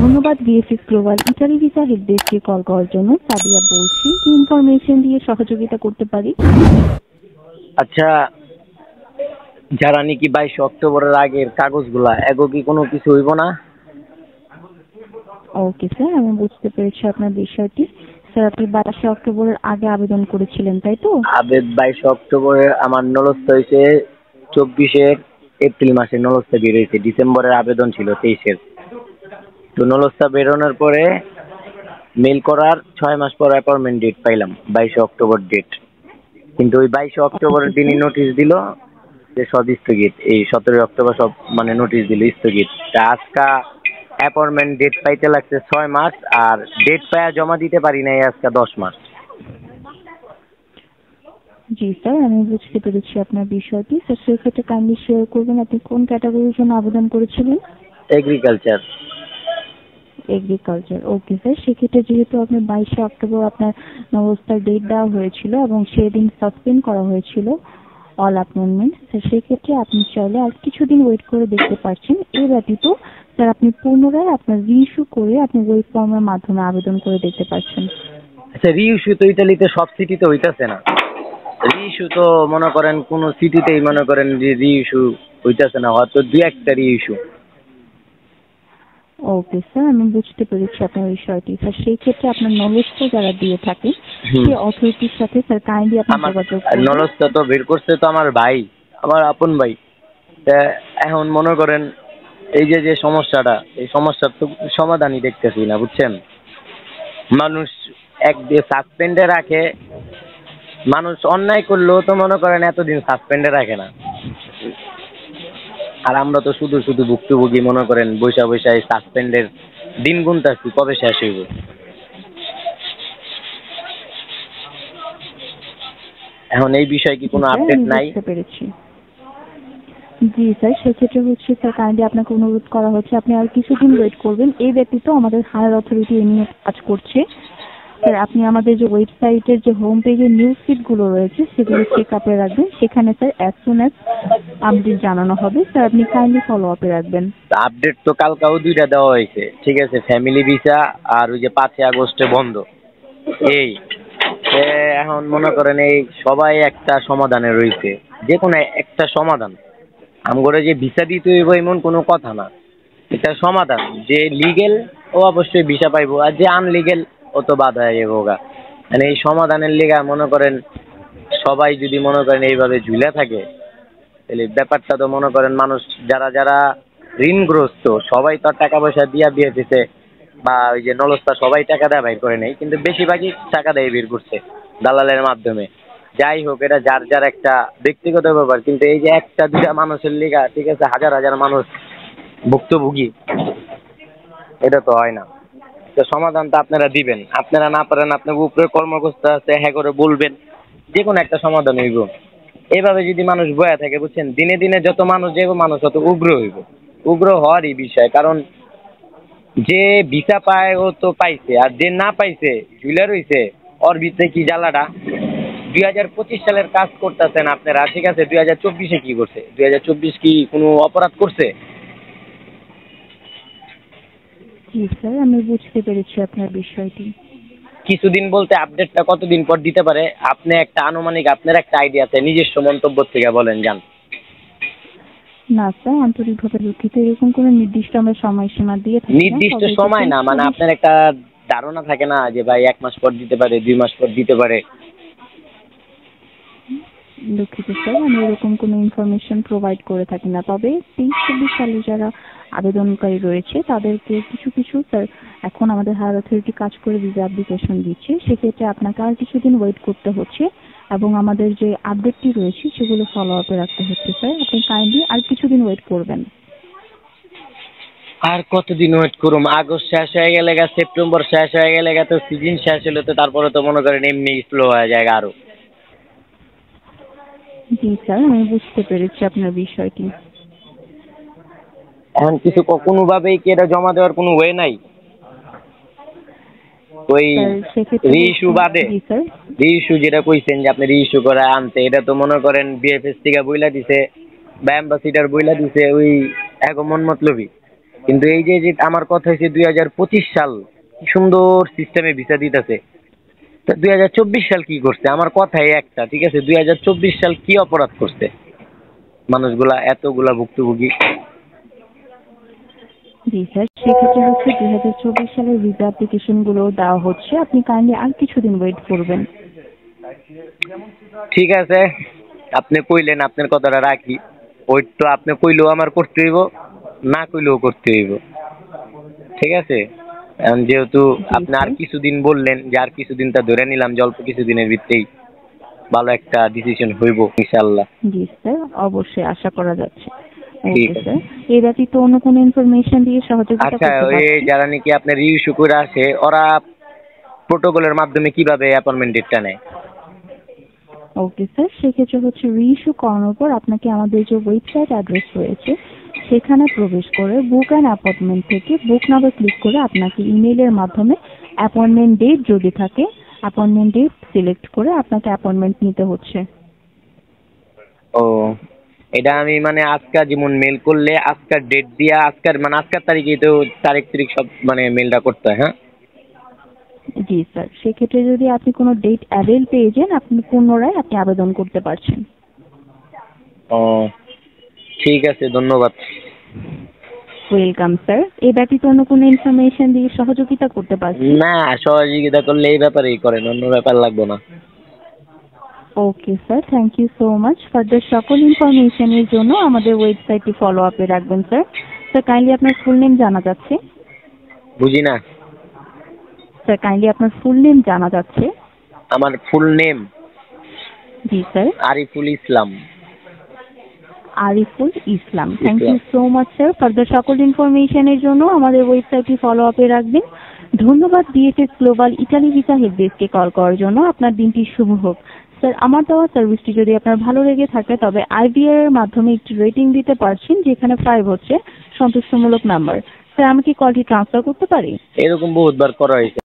ধন্যবাদ BFS global Italy visa help ডেস্কে call করার জন্য। সাদিয়া বলছি, কি ইনফরমেশন দিয়ে সহযোগিতা করতে পারি? আচ্ছা, যারা নাকি 22 অক্টোবরের আগের কাগজগুলা এগো কি কোনো কিছু হইব না? ওকে স্যার, আমি বুঝতে পেরেছি আপনার বিষয়টি। স্যার, আপনি 22 অক্টোবরের আগে আবেদন করেছিলেন, তাই তো? 22 অক্টোবরে আমার নলস্তা হয়েছে, 24 এপ্রিল মাসে নলস্তা বের হয়েছে। ডিসেম্বরের আবেদন ছিল 23-এর। তো নলস্তা বেরোনোর পরে মেল করার 6 মাস পর অ্যাপয়েন্টমেন্ট ডেট পাইলাম, 22 অক্টোবর ডেট। কিন্তু ওই 22 অক্টোবরের ওকে দিনই স্যার। নোটিশ দিল যে সব স্থগিত। এই 17 অক্টোবর সব মানে নোটিশ দিল স্থগিত। তা আজকা অ্যাপয়েন্টমেন্ট ডেট পাইতে লাগছে 6 মাস, আর ডেট পায়া জমা দিতে পারি নাই আজকে 10 মাস। জি স্যার, আমি বুঝতে পেরেছি আপনার বিষয়টি। স্যার, সেক্ষেত্রে কাইন্ডলি শেয়ার করবেন আপনি কোন ক্যাটাগরির জন্য আবেদন করেছিলেন? এগ্রিকালচার। এগ্রিকালচার। ওকে স্যার, সেক্ষেত্রে যেহেতু আপনার 22 অক্টোবর আপনার নবস্থার ডেট দেওয়া হয়েছিল এবং সেদিন সাসপেন্ড করা হয়েছিল অল অ্যাপয়েন্টমেন্ট, স্যার সেক্ষেত্রে আপনি চাইলে আর কিছুদিন ওয়েট করে দেখতে পারছেন। এ ব্যতীত স্যার আপনি পুনরায় আপনার রিইস্যু করে আপনি ওয়েব ফর্মের মাধ্যমে আবেদন করে দেখতে পারছেন। আচ্ছা, রিইস্যু তো ইতালিতে সব সিটিতে হইতাছে না। রিইস্যু তো মনে করেন কোন সিটিতেই মনে করেন যে রিইস্যু হইতাছে না, হয়তো 2-1টা রিইস্যু। ওকে স্যার, আমি বুঝতে পেরেছি আপনার বিষয়টি। স্যার সেই ক্ষেত্রে আপনার নলেজটা যারা দিয়ে থাকে সেই অথরিটির সাথে স্যার কাইন্ডলি আপনি আমার যোগাযোগ করবেন। নলস্তা তো বের করছে তো আমার ভাই, আমার আপন ভাই। তা এখন মনে করেন এই যে যে সমস্যাটা, এই সমস্যার তো সমাধানই দেখতেছি না, বুঝছেন? মানুষ এক দিয়ে সাসপেন্ডে রাখে, মানুষ অন্যায় করলেও তো মনে করেন এতদিন সাসপেন্ডে রাখে না। আর আমরা তো শুধু শুধু ভুক্তভোগী, মনে করেন বৈশা বৈশা এই সাসপেন্ডের দিন গুনতাছি কবে শেষ হইব। এখন এই বিষয়ে কি জি কোনো স্যার, আপডেট আমি নাই? বুঝতে পেরেছি। জি স্যার, সেক্ষেত্রে হচ্ছে স্যার কাইন্ডলি আপনাকে অনুরোধ করা হচ্ছে আপনি আর কিছুদিন ওয়েট করবেন। এই ব্যতীত আমাদের হায়ার অথরিটি এ নিয়ে কাজ করছে। স্যার আপনি আমাদের যে ওয়েবসাইটের যে হোম পেজের নিউজ ফিডগুলো রয়েছে সেগুলো চেক আপে রাখবেন। সেখানে sir as soon as update জানানো হবে। স্যার আপনি কাইন্ডলি ফলো আপে রাখবেন। আপডেট তো কালকাও 2টা দেওয়া হয়েছে, ঠিক আছে, ফ্যামিলি ভিসা আর ওই যে 5 আগস্টে বন্ধ। এই এখন মনে করেন এই সবাই একটা সমাধানে রয়েছে, যে কোনো একটা সমাধান। আমগরে যে ভিসা দিতে হইব এমন কোনো কথা না, এটা সমাধান। যে লিগেল ও অবশ্যই ভিসা পাইবো, আর যে আনলিগেল ও তো বাদ হয়ে যাবো গা। মানে এই সমাধানের লিগা মনে করেন সবাই যদি মনে করেন এইভাবে ঝুলে থাকে, তাহলে ব্যাপারটা তো মনে করেন মানুষ যারা যারা ঋণগ্রস্ত সবাই তো আর টাকা পয়সা দিয়া দিয়েছে, বা ওই যে নলস্তা সবাই টাকা দেয় বের করে নেই, কিন্তু বেশিরভাগই টাকা দেয় বের করছে দালালের মাধ্যমে। যাই হোক, এটা যার যার একটা ব্যক্তিগত ব্যাপার, কিন্তু এই যে একটা দুটা মানুষের লিগা, ঠিক আছে, হাজার হাজার মানুষ ভুক্তভোগী, এটা তো হয় না। তো সমাধান তো আপনারা দিবেন, আপনারা না পারেন আপনার উপরে কর্মকর্তা আছে, হ্যাঁ করে বলবেন, যে কোনো একটা সমাধান হইব। এইভাবে যদি মানুষ বয়া থাকে, বুঝছেন, দিনে দিনে যত মানুষ যাইব মানুষ তত উগ্র হইব। উগ্র হওয়ারই বিষয়, কারণ যে ভিসা পায় ও তো পাইছে, আর যে না পাইছে ঝুলে রইছে, ওর ভিতরে কি জ্বালাটা। 2025 সালের কাজ করতেছেন আপনারা, ঠিক আছে, 2024-এ কি করছে? 2024 কি কোনো অপরাধ করছে? জি স্যার, আমি বুঝতে পেরেছি আপনার বিষয়টি। কিছুদিন বলতে আপডেটটা কতদিন পর দিতে পারে? আপনি একটা আনুমানিক, আপনার একটা আইডিয়া আছে, নিজস্ব মন্তব্য থেকে বলেন, যান। না স্যার, আন্তরিকভাবে দুঃখিত, এরকম কোনো নির্দিষ্ট আমরা সময়সীমা দিয়ে থাকি না। নির্দিষ্ট তবে সময় না, মানে যদি আপনার একটা ধারণা থাকে না যে ভাই 1 মাস পর দিতে পারে, 2 মাস পর দিতে পারে? দুঃখিত স্যার, আমি এরকম কোনো ইনফরমেশন প্রোভাইড করে থাকি না। তবে 23-24 সালে যারা আবেদনকারী রয়েছে তাদেরকে কিছু কিছু স্যার এখন আমাদের হায়ার অথরিটি কাজ করে ভিসা অ্যাপ্লিকেশন দিচ্ছে। সেক্ষেত্রে আপনাকে আর কিছুদিন ওয়েট করতে হচ্ছে এবং আমাদের যে আপডেটটি রয়েছে সেগুলো ফলো আপে রাখতে হচ্ছে। স্যার আপনি কাইন্ডলি আর কিছুদিন ওয়েট করবেন। আর কতদিন ওয়েট করুম? আগস্ট শেষ হয়ে গেলে গা, সেপ্টেম্বর শেষ হয়ে গেলে গা, তো সিজন শেষ হলে তো তারপরে তো মনে করেন এমনি স্লো হয়ে যায় আরো। জি স্যার, আমি বুঝতে পেরেছি আপনার বিষয়টি। এখন কিছু কোনোভাবেই কি এটা জমা দেওয়ার কোনো ওয়ে নাই? ওই রিইস্যু বাদে, জি স্যার। রিইস্যু যেটা কইছেন যে আপনি রিইস্যু করে আনতে, এটা তো মনে করেন বিএফএস থেকে বইলা দিছে বা অ্যাম্বাসিডার বইলা দিছে ওই এক মন মতলবি। কিন্তু এই যে যে আমার কথা হয়েছে 2025 সাল, কি সুন্দর সিস্টেমে ভিসা দিতেছে। তো 2024 সাল কি করছে? আমার কথাই একটা, ঠিক আছে, 2024 সাল কি অপরাধ করছে মানুষগুলা এতগুলা ভুক্তভোগী? জি স্যার, সেক্ষেত্রে হচ্ছে 2024 সালের ভিসা অ্যাপ্লিকেশন গুলো দেওয়া হচ্ছে, আপনি কাইন্ডলি আর কিছুদিন ওয়েট করবেন। ঠিক আছে, আপনি কইলেন, আপনার কথাটা রাখি। ওই তো আপনি কইলেও আমার করতে হইব, না কইলেও করতে হইব, ঠিক আছে। এখন যেহেতু জি আপনি আর স্যার। কিছুদিন বললেন, যে আর কিছুদিন তা ধরে নিলাম যে অল্প কিছুদিনের ভিতরেই ভালো একটা ডিসিশন হইব ইনশাআল্লাহ। জি স্যার, অবশ্যই আশা করা যাচ্ছে। ঠিক ওকে আছে। স্যার, এই ব্যতীত অন্য কোনো ইনফরমেশন দিয়ে সহযোগিতা আচ্ছা, করতে ওই পারছি? যারা নাকি আপনার ইস্যু করে আসে, ওরা প্রোটোকলের মাধ্যমে কিভাবে অ্যাপয়েন্টমেন্ট ডেটটা নেয়? ওকে স্যার, সেক্ষেত্রে হচ্ছে রিইস্যু করানোর পর আপনাকে আমাদের যে ওয়েবসাইট অ্যাড্রেস রয়েছে সেখানে প্রবেশ করে বুক অ্যান্ড অ্যাপয়েন্টমেন্ট থেকে বুক নাম্বার ক্লিক করে আপনাকে ইমেইলের মাধ্যমে অ্যাপয়েন্টমেন্ট ডেট যদি থাকে অ্যাপয়েন্টমেন্ট ডেট সিলেক্ট করে আপনাকে অ্যাপয়েন্টমেন্ট নিতে হচ্ছে। ও, এটা আমি মানে আজকাল যেমন মেল করলে আজকাল ডেট দিয়া আজকাল মানে আজকাল তারিখে তো তারিখ তারিখ সব মানে মেলটা করতে হয়, হ্যাঁ? জি স্যার, সেক্ষেত্রে যদি আপনি কোনো ডেট অ্যাভেল পেয়ে যান আপনি পুনরায় আবেদন করতে পারছেন। ও, ঠিক আছে, ধন্যবাদ। ওয়েলকাম স্যার, এই ব্যতীত অন্য কোনো ইনফরমেশন দিয়ে সহযোগিতা করতে পারছি? না, সহযোগিতা করলে এই ব্যাপারেই করেন, অন্য ব্যাপার লাগবে না। Okay sir, thank you so much. Further সকল ইনফরমেশনের জন্য আমাদের ওয়েবসাইটটি ফলো আপে রাখবেন স্যার। স্যার কাইন্ডলি আপনার ফুল নেম জানা যাচ্ছে? বুঝি না। স্যার কাইন্ডলি আপনার ফুল নেম জানা যাচ্ছে? আমার ফুল নেম জি sir. Ariful Islam. Ariful Islam, thank you so much sir. Further সকল ইনফরমেশনের জন্য আমাদের ওয়েবসাইটটি ফলো আপে রাখবেন। ধন্যবাদ BFS global Italy visa help ডেস্কে কল করার জন্য। আপনার দিনটি শুভ হোক। স্যার আমার দেওয়া সার্ভিসটি যদি আপনার ভালো লেগে থাকে তবে আইভিআর এর মাধ্যমে একটি রেটিং দিতে পারছেন, যেখানে 5 হচ্ছে সন্তুষ্টমূলক নাম্বার। স্যার আমি কি কলটি ট্রান্সফার করতে পারি? এরকম বহুতবার করা হয়েছে।